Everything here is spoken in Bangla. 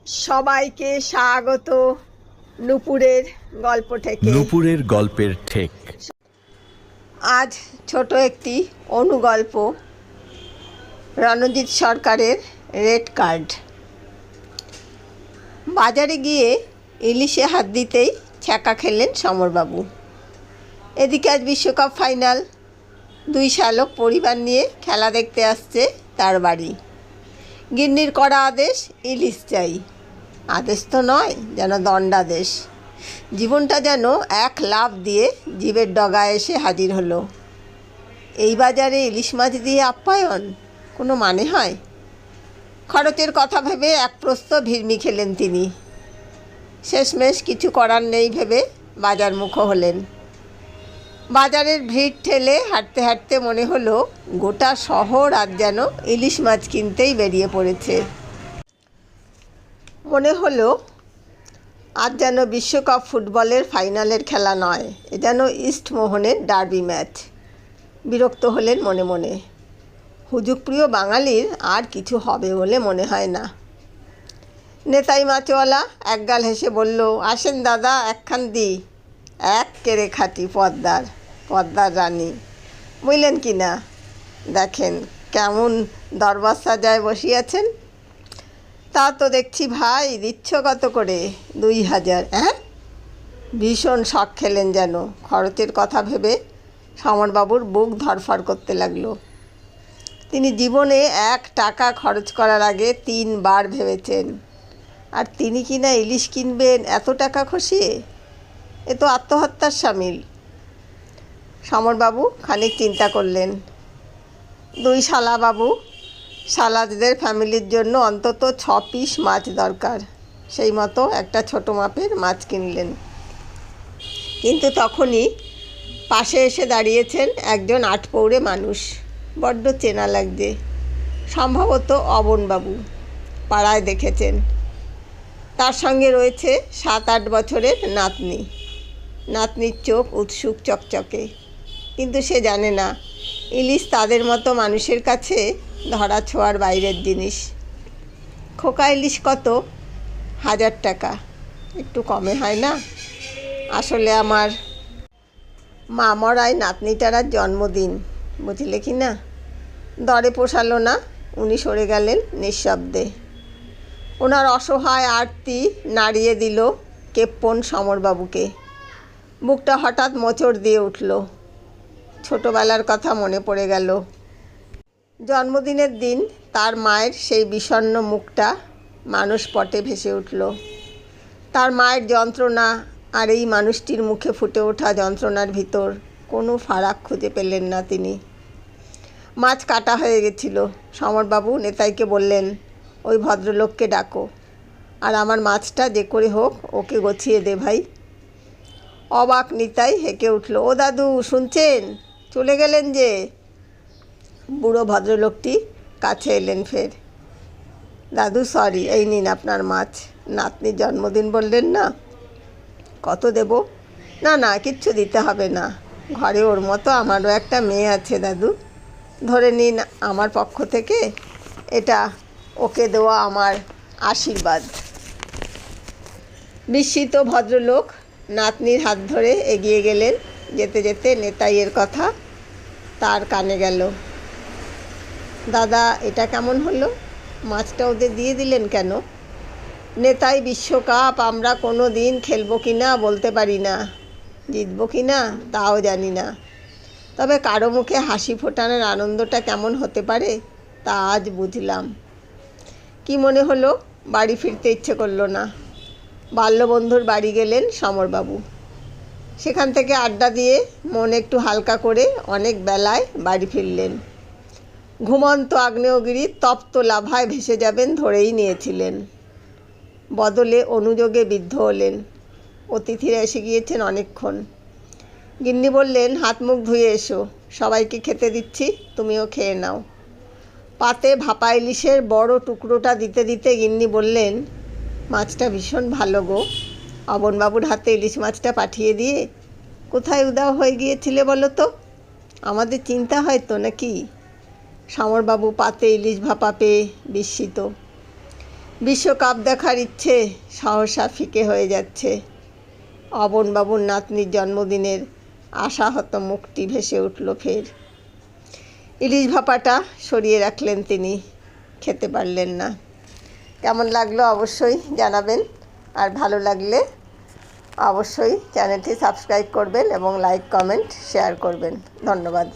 সবাইকে স্বাগত নুপুরের গল্প থেকে। নুপুরের গল্পের ঠেক। আজ ছোট একটি অনুগল্প, রণজিৎ সরকারের রেড কার্ড। বাজারে গিয়ে ইলিশে হাত দিতেই ছ্যাঁকা খেলেন সমরবাবু। এদিকে আজ বিশ্বকাপ ফাইনাল, দুই শালক পরিবার নিয়ে খেলা দেখতে আসছে তার বাড়ি। গিন্নির করা আদেশ, ইলিশ চাই। আদেশ তো নয়, যেন দণ্ডাদেশ। জীবনটা যেন এক লাফ দিয়ে জীবের ডগায় এসে হাজির হলো। এই বাজারে ইলিশ মাছ দিয়ে আপ্যায়ন, কোনো মানে হয়? খরচের কথা ভেবে এক প্রস্ত ভিড়মি খেলেন তিনি। শেষমেশ কিছু করার নেই ভেবে বাজার মুখ হলেন। বাজারের ভিড় ঠেলে হাঁটতে হাঁটতে মনে হলো গোটা শহর আজ যেন ইলিশ মাছ কিনতেই বেরিয়ে পড়েছে। মনে হলো আজ যেন বিশ্বকাপ ফুটবলের ফাইনালের খেলা নয়, এ যেন ইস্টমোহনের ডার্বি ম্যাচ। বিরক্ত হলেন মনে মনে। হুজুগপ্রিয় বাঙালির আর কিছু হবে বলে মনে হয় না। নেতাই মাছওয়ালা একগাল হেসে বলল, আসেন দাদা, একখান দি। এক কেড়ে খাটি পদ্মার রানী, বুঝলেন কি না? দেখেন কেমন দরবার সাজায় বসিয়াছেন। তা তো দেখছি ভাই, দিচ্ছ কত করে? 2000। হ্যাঁ? ভীষণ শখ খেলেন যেন। খরচের কথা ভেবে সমরবাবুর বুক ধড়ফড় করতে লাগলো। তিনি জীবনে 1 টাকা খরচ করার আগে 3 বার ভেবেছেন। আর তিনি কিনা ইলিশ কিনবেন এত টাকা খসিয়ে? এ তো আত্মহত্যার সামিল। সমরবাবু খানিক চিন্তা করলেন। 2 শালাবাবু, শালাদের ফ্যামিলির জন্য অন্তত 6 পিস মাছ দরকার। সেই মতো একটা ছোট মাপের মাছ কিনলেন। কিন্তু তখনই পাশে এসে দাঁড়িয়েছেন একজন 8 পৌড়ে মানুষ। বড্ড চেনা লাগছে। সম্ভবত অবনবাবু, পাড়ায় দেখেছেন। তার সঙ্গে রয়েছে 7-8 বছরের নাতনি। নাতনির চোখ উৎসুক চকচকে, কিন্তু সে জানে না ইলিশ তাদের মতো মানুষের কাছে ধরা ছোঁয়ার বাইরের জিনিস। খোকা, ইলিশ কত? 1000 টাকা। একটু কমে হয় না? আসলে আমার মামরায় নাতনিটার আর জন্মদিন, বুঝলে কি না? দরে পোষালো না, উনি সরে গেলেন নিঃশব্দে। ওনার অসহায় আরতি নাড়িয়ে দিল কেপ্পন সমরবাবুকে। বুকটা হঠাৎ মোচড় দিয়ে উঠল। ছোটবেলার কথা মনে পড়ে গেল। জন্মদিনের দিন তার মায়ের সেই বিষণ্ণ মুখটা মানসপটে ভেসে উঠল। তার মায়ের যন্ত্রণা আর এই মানুষটির মুখে ফুটে ওঠা যন্ত্রণার ভিতর কোনো ফারাক খুঁজে পেলেন না তিনি। মাছ কাটা হয়ে গেছিল। সমরবাবু নেতাইকে বললেন, ওই ভদ্রলোককে ডাকো, আর আমার মাছটা যে করে হোক ওকে গছিয়ে দে ভাই। অবাক নিতাই হেঁকে উঠল, ও দাদু, শুনছেন? চলে গেলেন যে? বুড়ো ভদ্রলোকটি কাছে এলেন ফের। দাদু সরি, এই নিন আপনার মাছ। নাতনির জন্মদিন বললেন না? কত দেব? না না, কিচ্ছু দিতে হবে না। ঘরে ওর মতো আমারও একটা মেয়ে আছে দাদু। ধরে নিন আমার পক্ষ থেকে এটা ওকে দেওয়া আমার আশীর্বাদ। বিস্মিত ভদ্রলোক নাতনির হাত ধরে এগিয়ে গেলেন। যেতে যেতে নেতাইয়ের কথা তার কানে গেল। দাদা, এটা কেমন হলো? মাছটা ওদের দিয়ে দিলেন কেন? নেতাই, বিশ্বকাপ আমরা কোনো দিন খেলবো কি না বলতে পারি না, জিতবো কি না তাও জানি না, তবে কারো মুখে হাসি ফোটানোর আনন্দটা কেমন হতে পারে তা আজ বুঝলাম। কি মনে হলো? বাড়ি ফিরতে ইচ্ছে করলো না। বাল্যবন্ধুর বাড়ি গেলেন সমরবাবু। সেখান থেকে আড্ডা দিয়ে মন একটু হালকা করে অনেক বেলায় বাড়ি ফিরলেন। ঘুমন্ত আগ্নেয়গিরির তপ্ত লাভায় ভেসে যাবেন ধরেই নিয়েছিলেন। বদলে অনুযোগে বিদ্ধ হলেন। অতিথিরা এসে গিয়েছেন অনেকক্ষণ। গিন্নি বললেন, হাত মুখ ধুয়ে এসো, সবাইকে খেতে দিচ্ছি, তুমিও খেয়ে নাও। পাতে ভাপা ইলিশের বড় টুকরোটা দিতে দিতে গিন্নি বললেন, মাছটা ভীষণ ভালো গো। অবনবাবুর হাতে ইলিশ মাছটা পাঠিয়ে দিয়ে কোথায় উদাও হয়ে গিয়েছিলে বলো তো? আমাদের চিন্তা হয় তো নাকি? সমরবাবু পাতে ইলিশ ভাপা পেয়ে বিস্মিত। বিশ্বকাপ দেখার ইচ্ছে সহসা ফিকে হয়ে যাচ্ছে। অবনবাবুর নাতনির জন্মদিনের আশাহত মুখটি ভেসে উঠল ফের। ইলিশ ভাপাটা সরিয়ে রাখলেন তিনি, খেতে পারলেন না। কেমন লাগলো অবশ্যই জানাবেন, আর ভালো লাগলে অবশ্যই চ্যানেলটি সাবস্ক্রাইব করবেন এবং লাইক কমেন্ট শেয়ার করবেন। ধন্যবাদ।